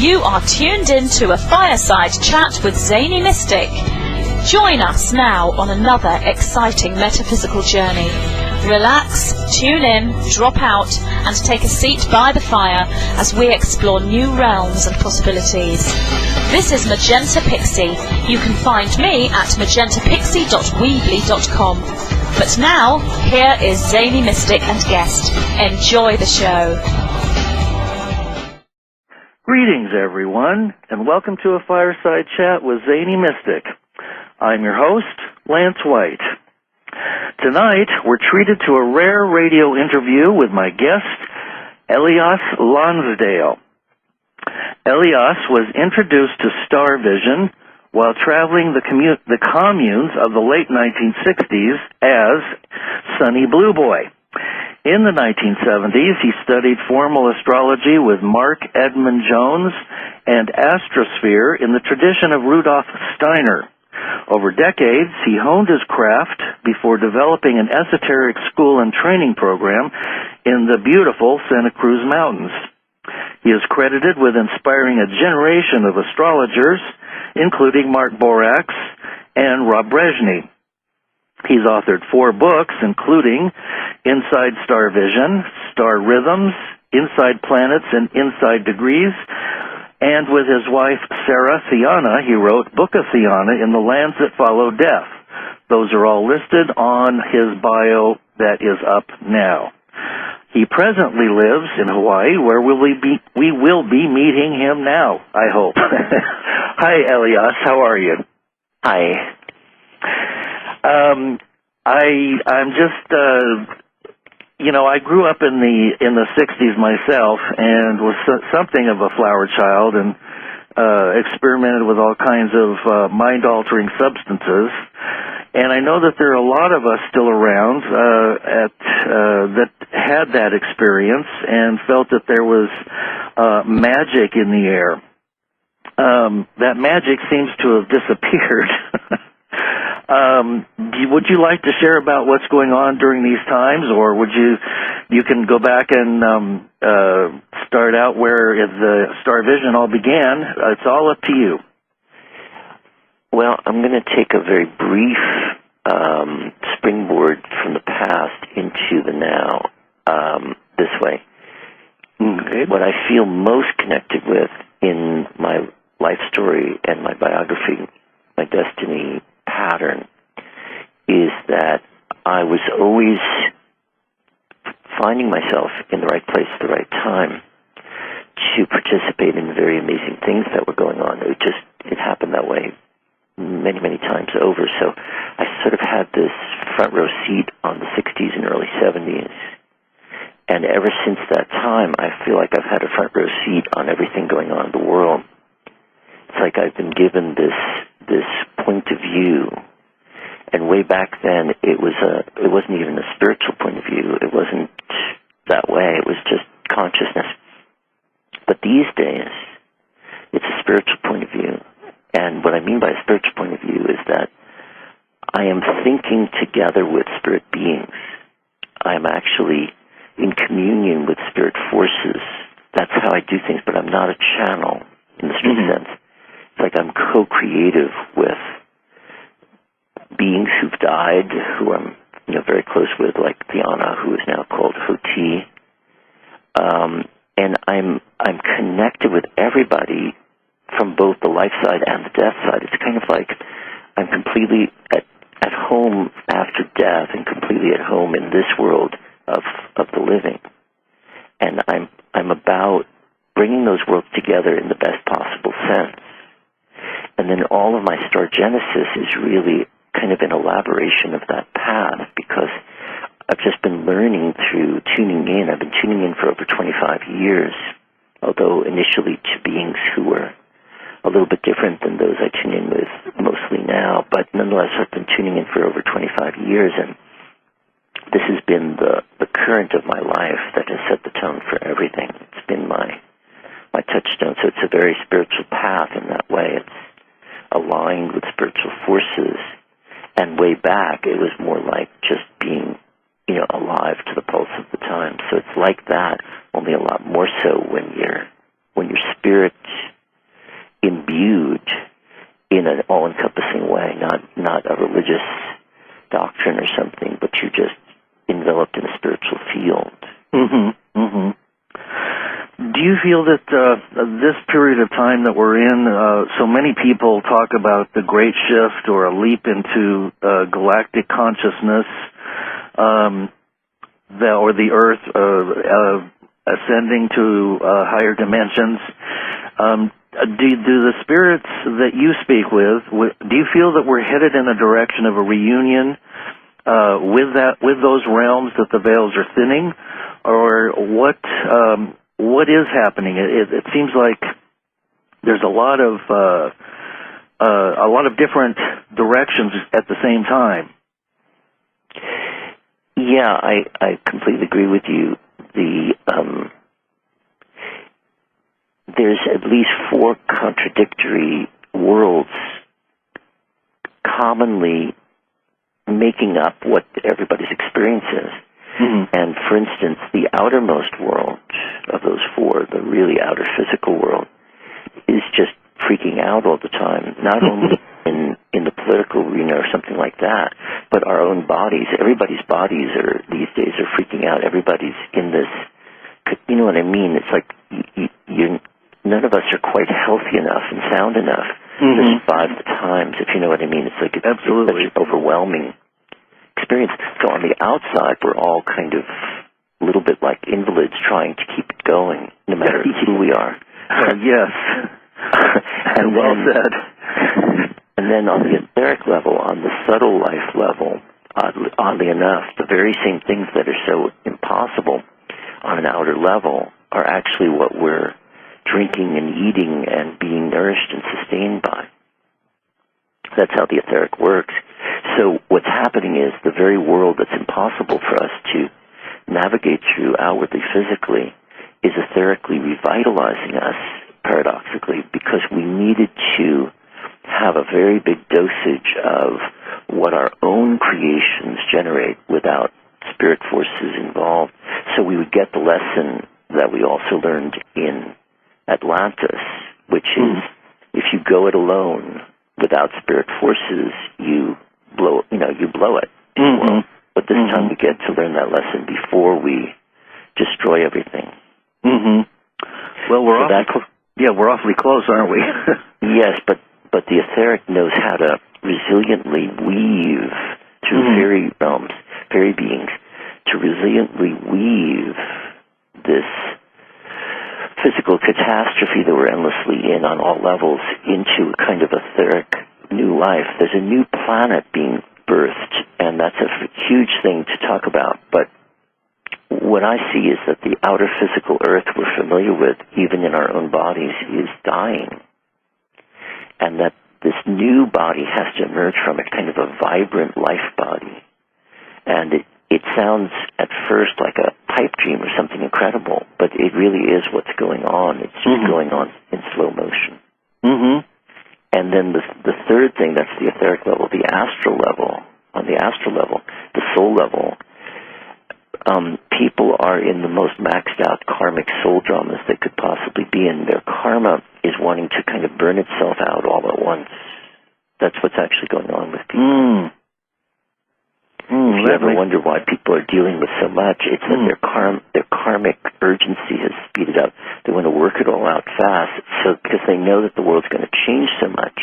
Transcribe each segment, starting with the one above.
You are tuned in to a Fireside Chat with Zany Mystic. Join us now on another exciting metaphysical journey. Relax, tune in, drop out, and take a seat by the fire as we explore new realms and possibilities. This is Magenta Pixie. You can find me at magentapixie.weebly.com. But now, here is Zany Mystic and guest. Enjoy the show. Greetings, everyone, and welcome to a Fireside Chat with Zany Mystic. I'm your host, Lance White. Tonight, we're treated to a rare radio interview with my guest, Ellias Lonsdale. Elias was introduced to star vision while traveling the communes of the late 1960s as Sonny Blue Boy. In the 1970s, he studied formal astrology with Mark Edmund Jones and astrosphere in the tradition of Rudolf Steiner. Over decades, he honed his craft before developing an esoteric school and training program in the beautiful Santa Cruz Mountains. He is credited with inspiring a generation of astrologers, including Mark Borax and Rob Brezhny. He's authored 4 books, including Inside Star Vision, Star Rhythms, Inside Planets, and Inside Degrees. And with his wife, Sarah Theana, he wrote Book of Theana in the Lands That Follow Death. Those are all listed on his bio that is up now. He presently lives in Hawaii, where we will be meeting him now, I hope. Hi, Elias. How are you? Hi. I'm just, I grew up in the 60s myself and was something of a flower child and experimented with all kinds of mind-altering substances. And I know that there are a lot of us still around that had that experience and felt that there was magic in the air. That magic seems to have disappeared. Would you like to share about what's going on during these times, or would you can go back and start out where the Star Vision all began? It's all up to you. Well, I'm going to take a very brief springboard from the past into the now this way. Okay. What I feel most connected with in my life story and my biography, my destiny pattern, is that I was always finding myself in the right place at the right time to participate in very amazing things that were going on. It happened that way many, many times over. So I sort of had this front row seat on the 60s and early 70s. And ever since that time, I feel like I've had a front row seat on everything going on in the world. It's like I've been given this point of view. And way back then, it wasn't even a spiritual point of view. It wasn't that way. It was just consciousness. But these days, it's a spiritual point of view. And what I mean by a spiritual point of view is that I am thinking together with spirit beings. I am actually in communion with spirit forces. That's how I do things, but I'm not a channel in the strict sense. It's like I'm co-creative with beings who've died, who I'm very close with, like Theana, who is now called Hoti. And I'm connected with everybody from both the life side and the death side. It's kind of like I'm completely at home after death and completely at home in this world of the living. And I'm about bringing those worlds together in the best possible sense. And then all of my star genesis is really kind of an elaboration of that path, because I've just been learning through tuning in. I've been tuning in for over 25 years, although initially to beings who were a little bit different than those I tune in with mostly now. But nonetheless, I've been tuning in for over 25 years, and this has been the current of my life that has set the tone for everything. It's been my touchstone. So it's a very spiritual path in that way. It's aligned with spiritual forces. And way back, it was more like just being, alive to the pulse of the time. So it's like that, only a lot more so when your spirit feel that this period of time that we're in, so many people talk about the Great Shift or a leap into galactic consciousness, or the Earth ascending to higher dimensions. Do the spirits that you speak with, do you feel that we're headed in a direction of a reunion with those realms, that the veils are thinning, or what is happening? It seems like there's a lot of different directions at the same time. Yeah, I completely agree with you. There's at least 4 contradictory worlds commonly making up what everybody's experience is. Mm-hmm. And for instance, the outermost world of those 4, the really outer physical world, is just freaking out all the time, not only in the political arena or something like that, but our own bodies. Everybody's bodies these days are freaking out. Everybody's in this, you know what I mean? It's like none of us are quite healthy enough and sound enough to survive the times, if you know what I mean. It's like it's such an overwhelming experience. So on the outside, we're all kind of a little bit like invalids trying to keep it going, no matter who we are. Yes. And well said. And then on the etheric level, on the subtle life level, oddly enough, the very same things that are so impossible on an outer level are actually what we're drinking and eating and being nourished and sustained by. That's how the etheric works. So what's happening is the very world that's impossible for us to navigate through outwardly physically is etherically revitalizing us, paradoxically, because we needed to have a very big dosage of what our own creations generate without spirit forces involved. So we would get the lesson that we also learned in Atlantis, which is if you go it alone without spirit forces, you blow it. Mm-hmm. But this time we get to learn that lesson before we destroy everything. Mm-hmm. Well, we're awfully close, aren't we? Yes, but the etheric knows how to resiliently weave through fairy realms, fairy beings, to resiliently weave this physical catastrophe that we're endlessly in on all levels into a kind of etheric new life. There's a new planet being birthed, and that's a huge thing to talk about. But what I see is that the outer physical earth we're familiar with, even in our own bodies, is dying. And that this new body has to emerge from it, kind of a vibrant life body. And it sounds at first like a pipe dream or something incredible, but it really is what's going on. It's just going on in slow motion. Mm-hmm. And then the third thing, that's the etheric level, the astral level. On the astral level, the soul level, people are in the most maxed out karmic soul dramas they could possibly be in. Their karma is wanting to kind of burn itself out all at once. That's what's actually going on with people. If you ever wonder why people are dealing with so much, it's that their karmic urgency has speeded up. They want to work it all out fast, so because they know that the world's going to change so much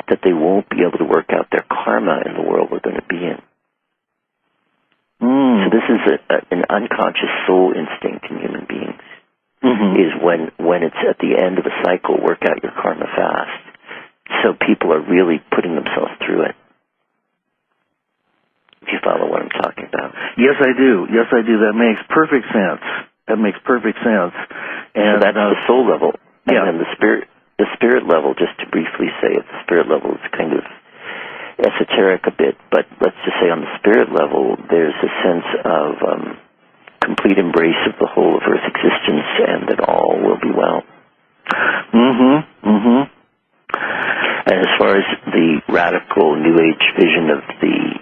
that they won't be able to work out their karma in the world we're going to be in. So this is an unconscious soul instinct in human beings, is when it's at the end of a cycle, work out your karma fast. So people are really putting themselves through it. If you follow what I'm talking about. Yes, I do. That makes perfect sense. And so that's the soul level. And then the spirit level, just to briefly say it, the spirit level is kind of esoteric a bit, but let's just say on the spirit level, there's a sense of complete embrace of the whole of Earth's existence and that all will be well. And as far as the radical New Age vision of the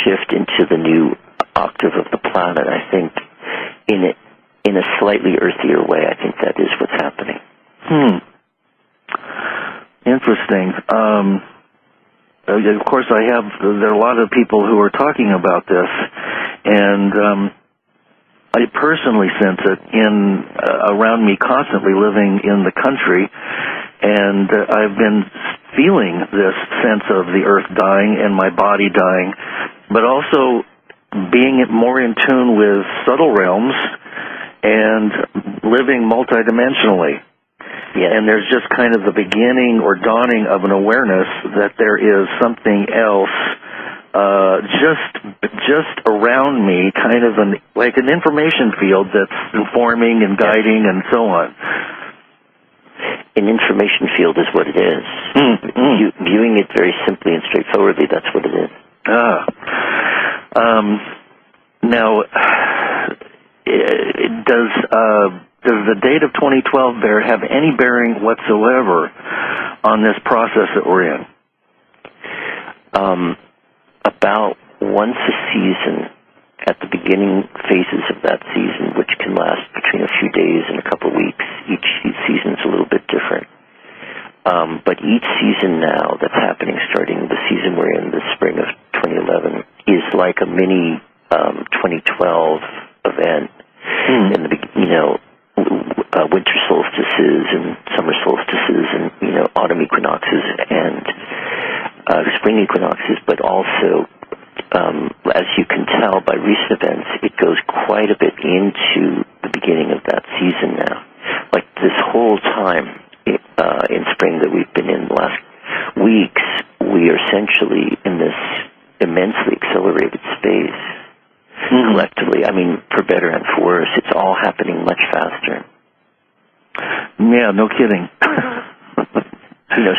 shift into the new octave of the planet, I think in a slightly earthier way, I think that is what's happening. Interesting. Of course, there are a lot of people who are talking about this, and I personally sense it around me constantly living in the country, and I've been feeling this sense of the earth dying and my body dying, but also being more in tune with subtle realms and living multidimensionally. Yeah. And there's just kind of the beginning or dawning of an awareness that there is something else just around me, kind of like an information field that's informing and guiding and so on. An information field is what it is. Viewing it very simply and straightforwardly, that's what it is. Now, does the date of 2012 have any bearing whatsoever on this process that we're in? About once a season, at the beginning phases of that season, which can last between a few days and a couple of weeks, each season's a little bit different. But each season now that's happening, starting the season we're in, the spring of 2011, is like a mini 2012 event. In the winter solstices and summer solstices and autumn equinoxes and spring equinoxes, but also, as you can tell by recent events, it goes quite a bit into the beginning of that season now. Like this whole time in spring that we've been in the last weeks, we are essentially in this immensely accelerated space. Collectively, I mean, for better and for worse, it's all happening much faster. Yeah, no kidding.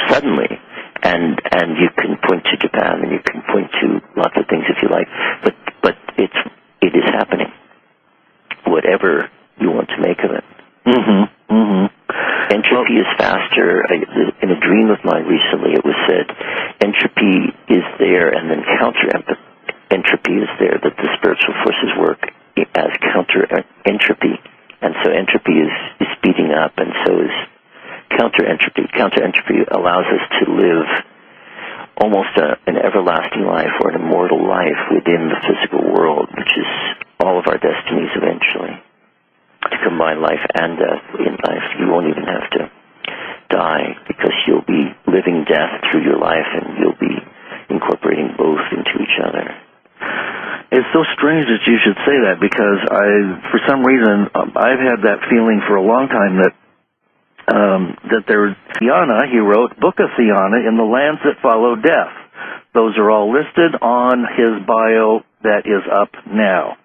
Suddenly, and you can point to Japan, and you can point to lots of things if you like, but it is happening. Whatever you want to make of it. Entropy is faster. In a dream of mine recently, it was said entropy is there, and then counter-entropy is there, that the spiritual forces work as counter-entropy. And so entropy is speeding up, and so is counter-entropy. Counter-entropy allows us to live almost an everlasting life or an immortal life within the physical world, which is all of our destinies eventually. To combine life and death in life, you won't even have to die, because you'll be living death through your life, and you'll be incorporating both into each other. It's so strange that you should say that, because for some reason, I've had that feeling for a long time that there's Theana, he wrote, Book of Theana in the Lands That Follow Death. Those are all listed on his bio that is up now.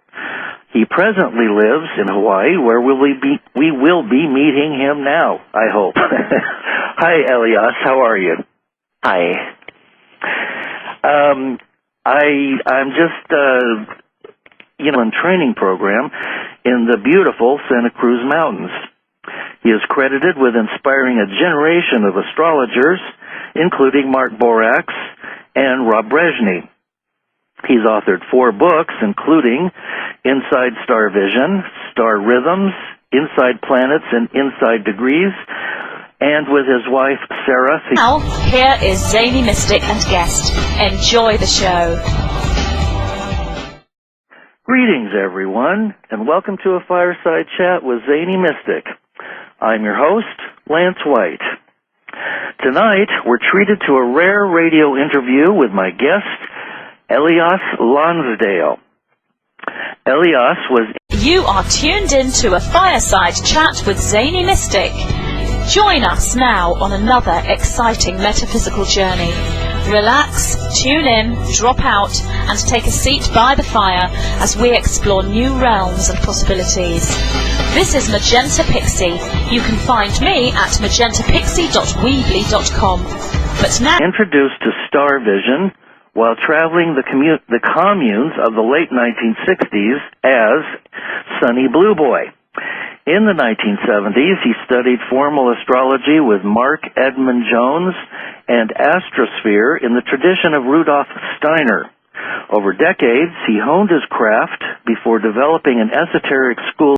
He presently lives in Hawaii, where we will be meeting him now, I hope. Hi, Ellias. How are you? Hi. I'm just, in training program in the beautiful Santa Cruz Mountains. He is credited with inspiring a generation of astrologers, including Mark Borax and Rob Brezhny. He's authored 4 books, including Inside Star Vision, Star Rhythms, Inside Planets, and Inside Degrees, and with his wife, Sarah. Now, here is Zany Mystic and guest. Enjoy the show. Greetings, everyone, and welcome to a Fireside Chat with Zany Mystic. I'm your host, Lance White. Tonight, we're treated to a rare radio interview with my guest, Ellias Lonsdale. Ellias was... You are tuned in to a Fireside Chat with Zany Mystic. Join us now on another exciting metaphysical journey. Relax, tune in, drop out, and take a seat by the fire as we explore new realms and possibilities. This is Magenta Pixie. You can find me at magentapixie.weebly.com. But now... Introduced to Star Vision while traveling the communes of the late 1960s as Sonny Blue Boy. In the 1970s, he studied formal astrology with Mark Edmund Jones and astrosphere in the tradition of Rudolf Steiner. Over decades, he honed his craft before developing an esoteric school